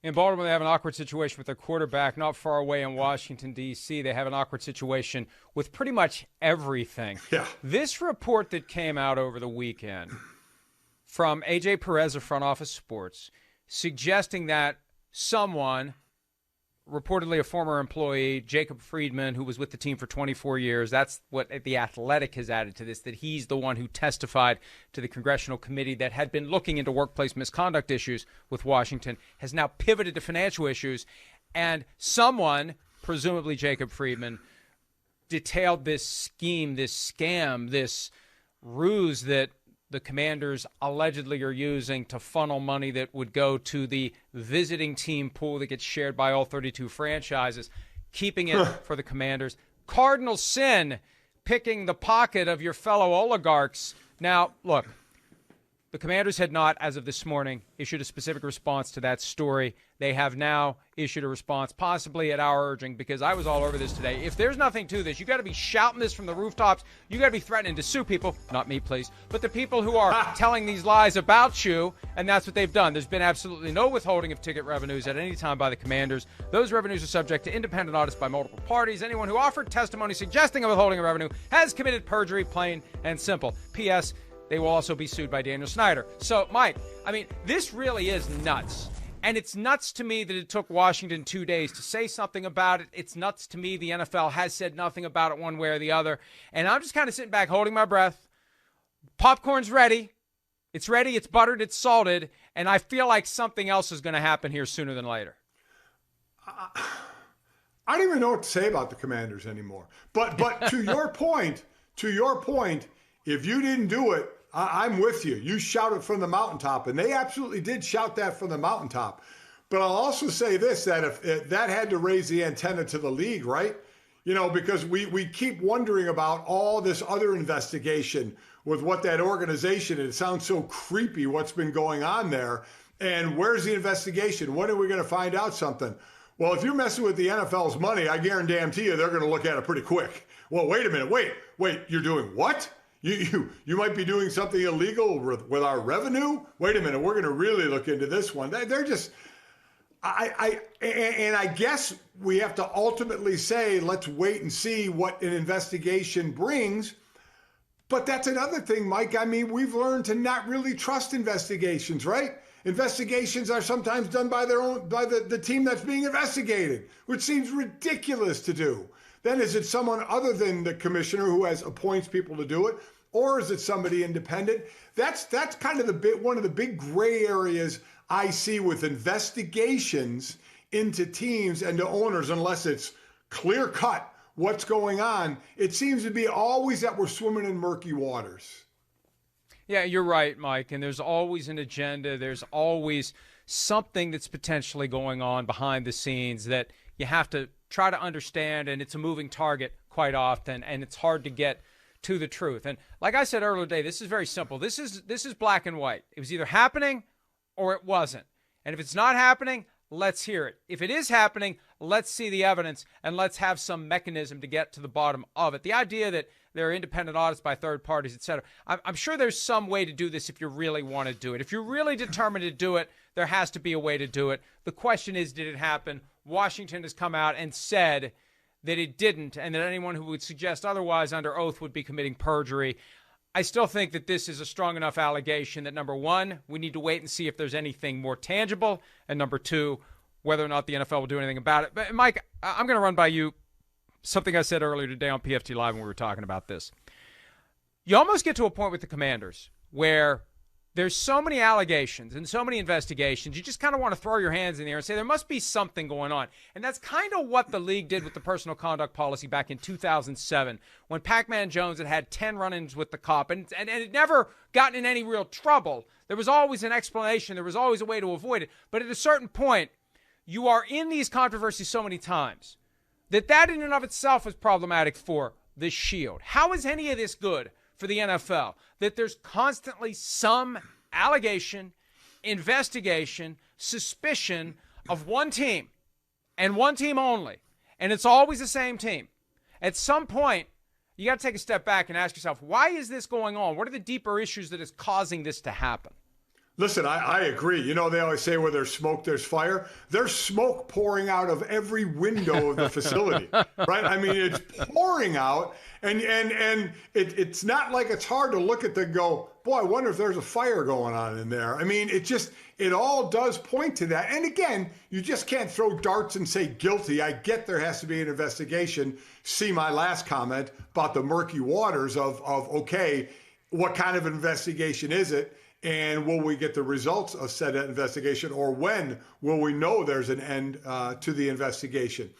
In Baltimore, they have an awkward situation with their quarterback. Not far away in Washington, D.C., they have an awkward situation with pretty much everything. Yeah. This report that came out over the weekend from A.J. Perez of Front Office Sports suggesting that someone, reportedly a former employee, Jacob Friedman, who was with the team for 24 years, that's what The Athletic has added to this, that he's the one who testified to the congressional committee that had been looking into workplace misconduct issues with Washington, has now pivoted to financial issues. And someone, presumably Jacob Friedman, detailed this scheme, this scam, this ruse that the Commanders allegedly are using to funnel money that would go to the visiting team pool that gets shared by all 32 franchises, keeping it for the Commanders. Cardinal sin, picking the pocket of your fellow oligarchs. Now, look, the Commanders had not, as of this morning, issued a specific response to that story. They have now issued a response, possibly at our urging, because I was all over this today. If there's nothing to this, you got to be shouting this from the rooftops. You got to be threatening to sue people, not me, please, but the people who are telling these lies about you, and that's what they've done. There's been absolutely no withholding of ticket revenues at any time by the Commanders. Those revenues are subject to independent audits by multiple parties. Anyone who offered testimony suggesting a withholding of revenue has committed perjury, plain and simple. P.S. They will also be sued by Daniel Snyder. So, Mike, I mean, this really is nuts. And it's nuts to me that it took Washington 2 days to say something about it. It's nuts to me the NFL has said nothing about it one way or the other. And I'm just kind of sitting back holding my breath. Popcorn's ready. It's ready. It's buttered. It's salted. And I feel like something else is going to happen here sooner than later. I don't even know what to say about the Commanders anymore. But to your point, if you didn't do it, I'm with you. You shouted from the mountaintop, and they absolutely did shout that from the mountaintop. But I'll also say this, that if that had to raise the antenna to the league, right? You know, because we keep wondering about all this other investigation with what that organization, it sounds so creepy what's been going on there. And where's the investigation? When are we going to find out something? Well, if you're messing with the NFL's money, I guarantee you they're going to look at it pretty quick. Well, wait a minute. Wait, you're doing what? You might be doing something illegal with our revenue. Wait a minute, we're going to really look into this one. They're just, I guess we have to ultimately say, let's wait and see what an investigation brings. But that's another thing, Mike. I mean, we've learned to not really trust investigations, right? Investigations are sometimes done by the team that's being investigated, which seems ridiculous to do. Then is it someone other than the commissioner who appoints people to do it? Or is it somebody independent? That's kind of one of the big gray areas I see with investigations into teams and to owners, unless it's clear cut what's going on. It seems to be always that we're swimming in murky waters. Yeah, you're right, Mike. And there's always an agenda. There's always something that's potentially going on behind the scenes that you have to try to understand, and it's a moving target quite often, and it's hard to get to the truth. And like I said earlier today, this is very simple. This is black and white. It was either happening or it wasn't. And if it's not happening, let's hear it. If it is happening, let's see the evidence, and let's have some mechanism to get to the bottom of it. The idea that there are independent audits by third parties, et cetera, I'm sure there's some way to do this if you really want to do it. If you're really determined to do it, there has to be a way to do it. The question is, did it happen? Washington has come out and said that it didn't, and that anyone who would suggest otherwise under oath would be committing perjury. I still think that this is a strong enough allegation that, number one, we need to wait and see if there's anything more tangible, and number two, whether or not the NFL will do anything about it. But, Mike, I'm going to run by you something I said earlier today on PFT Live when we were talking about this. You almost get to a point with the Commanders where there's so many allegations and so many investigations, you just kind of want to throw your hands in the air and say there must be something going on. And that's kind of what the league did with the personal conduct policy back in 2007 when Pac-Man Jones had 10 run-ins with the cop and it never gotten in any real trouble. There was always an explanation. There was always a way to avoid it. But at a certain point, you are in these controversies so many times that in and of itself is problematic for the Shield. How is any of this good for the NFL? That there's constantly some allegation, investigation, suspicion of one team and one team only, and it's always the same team. At some point, you got to take a step back and ask yourself, why is this going on? What are the deeper issues that is causing this to happen? Listen, I agree. You know, they always say where there's smoke, there's fire. There's smoke pouring out of every window of the facility, right? I mean, it's pouring out, and it's not like it's hard to look at and go, boy, I wonder if there's a fire going on in there. I mean, it all does point to that. And again, you just can't throw darts and say guilty. I get there has to be an investigation. See my last comment about the murky waters of okay, what kind of investigation is it? And will we get the results of said investigation, or when will we know there's an end to the investigation?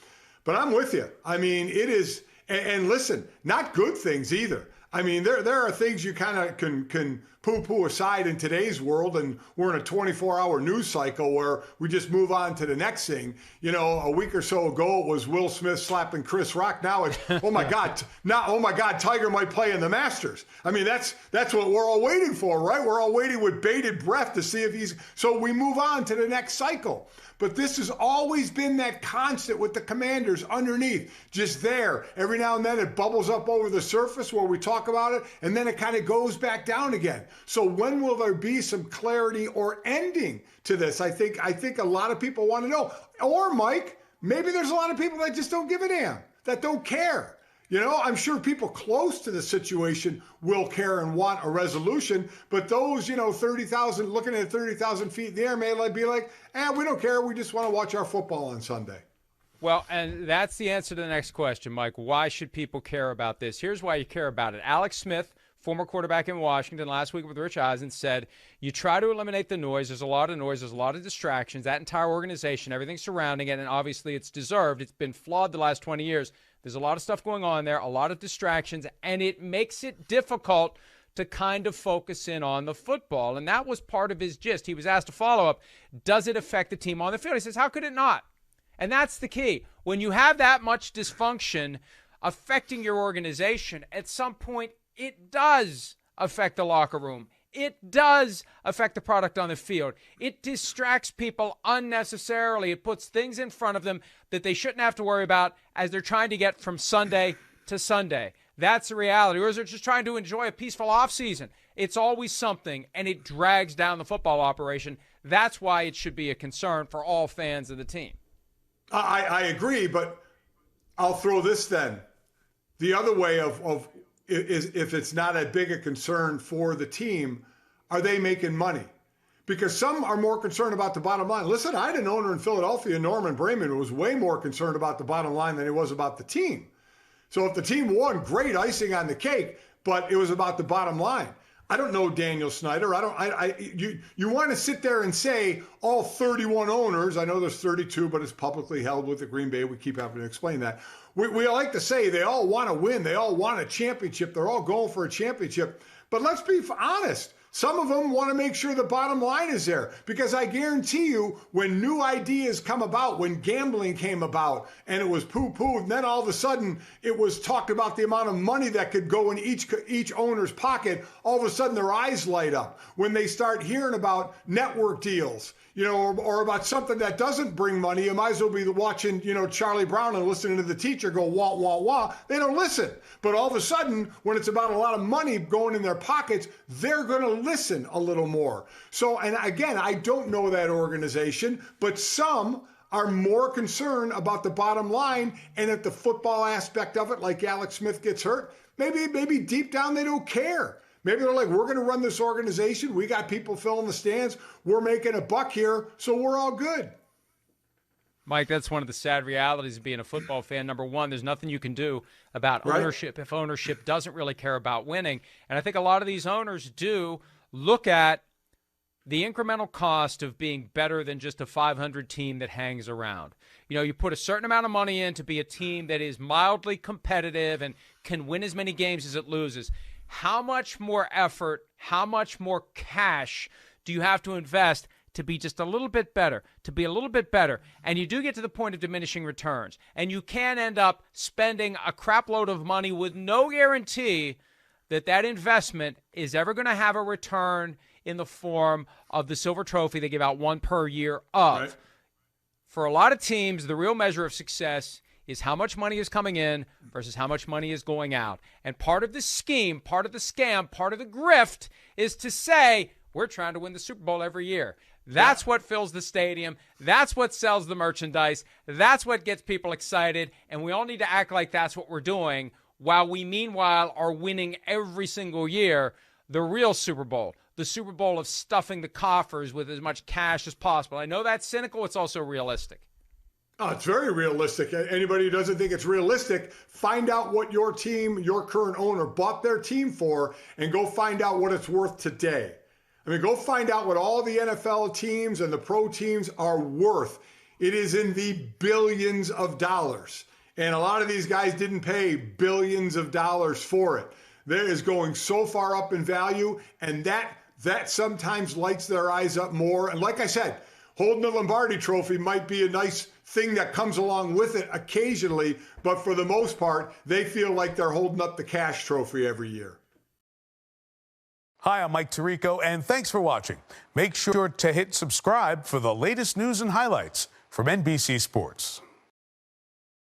But I'm with you. I mean, it is, and listen, not good things either. I mean, there are things you kind of can poo-poo aside in today's world, and we're in a 24-hour news cycle where we just move on to the next thing. You know, a week or so ago, it was Will Smith slapping Chris Rock. Now it's, oh my God, Tiger might play in the Masters. I mean, that's what we're all waiting for, right? We're all waiting with bated breath to see if he's, so we move on to the next cycle. But this has always been that constant with the Commanders underneath, just there. Every now and then it bubbles up over the surface where we talk about it, and then it kind of goes back down again. So when will there be some clarity or ending to this? I think a lot of people want to know. Or, Mike, maybe there's a lot of people that just don't give a damn, that don't care. You know, I'm sure people close to the situation will care and want a resolution, but those, 30,000, looking at 30,000 feet in the air may be like, we don't care. We just want to watch our football on Sunday. Well, and that's the answer to the next question, Mike. Why should people care about this? Here's why you care about it. Alex Smith, former quarterback in Washington, last week with Rich Eisen, said, you try to eliminate the noise. There's a lot of noise. There's a lot of distractions. That entire organization, everything surrounding it, and obviously it's deserved. It's been flawed the last 20 years. There's a lot of stuff going on there, a lot of distractions, and it makes it difficult to kind of focus in on the football. And that was part of his gist. He was asked to follow up, does it affect the team on the field? He says, how could it not? And that's the key. When you have that much dysfunction affecting your organization, at some point it does affect the locker room. It does affect the product on the field. It distracts people unnecessarily. It puts things in front of them that they shouldn't have to worry about as they're trying to get from Sunday to Sunday. That's the reality. Or as they're just trying to enjoy a peaceful offseason. It's always something, and it drags down the football operation. That's why it should be a concern for all fans of the team. I agree, but I'll throw this then. The other way of is if it's not a big a concern for the team, are they making money? Because some are more concerned about the bottom line. Listen, I had an owner in Philadelphia, Norman Brayman, who was way more concerned about the bottom line than he was about the team. So if the team won, great, icing on the cake, but it was about the bottom line. I don't know Daniel Snyder. You want to sit there and say all 31 owners, I know there's 32, but it's publicly held with the Green Bay. We keep having to explain that. We like to say they all want to win. They all want a championship. They're all going for a championship. But let's be honest. Some of them want to make sure the bottom line is there, because I guarantee you when new ideas come about, when gambling came about and it was poo-pooed, and then all of a sudden it was talked about the amount of money that could go in each owner's pocket, all of a sudden their eyes light up. When they start hearing about network deals, or about something that doesn't bring money, you might as well be watching, Charlie Brown and listening to the teacher go wah, wah, wah. They don't listen. But all of a sudden, when it's about a lot of money going in their pockets, they're going to listen a little more. So, and again, I don't know that organization, but some are more concerned about the bottom line, and if the football aspect of it, like Alex Smith gets hurt, maybe deep down they don't care. Maybe they're like, we're going to run this organization. We got people filling the stands. We're making a buck here, so we're all good. Mike, that's one of the sad realities of being a football fan. Number one, there's nothing you can do about ownership if ownership doesn't really care about winning. And I think a lot of these owners do look at the incremental cost of being better than just a 500 team that hangs around. You put a certain amount of money in to be a team that is mildly competitive and can win as many games as it loses. How much more effort, how much more cash do you have to invest to be just a little bit better, And you do get to the point of diminishing returns. And you can end up spending a crap load of money with no guarantee that investment is ever going to have a return in the form of the silver trophy they give out one per year of. Right. For a lot of teams, the real measure of success is how much money is coming in versus how much money is going out. And part of the scheme, part of the scam, part of the grift is to say, We're trying to win the Super Bowl every year. That's what fills the stadium. That's what sells the merchandise. That's what gets people excited. And we all need to act like that's what we're doing while we, meanwhile, are winning every single year the real Super Bowl, the Super Bowl of stuffing the coffers with as much cash as possible. I know that's cynical. It's also realistic. Oh, it's very realistic. Anybody who doesn't think it's realistic, find out what your team, your current owner, bought their team for, and go find out what it's worth today. I mean, go find out what all the NFL teams and the pro teams are worth. It is in the billions of dollars. And a lot of these guys didn't pay billions of dollars for it. That is going so far up in value, and that sometimes lights their eyes up more. And like I said, holding the Lombardi trophy might be a nice thing that comes along with it occasionally, but for the most part, they feel like they're holding up the cash trophy every year. Hi, I'm Mike Tirico, and thanks for watching. Make sure to hit subscribe for the latest news and highlights from NBC Sports.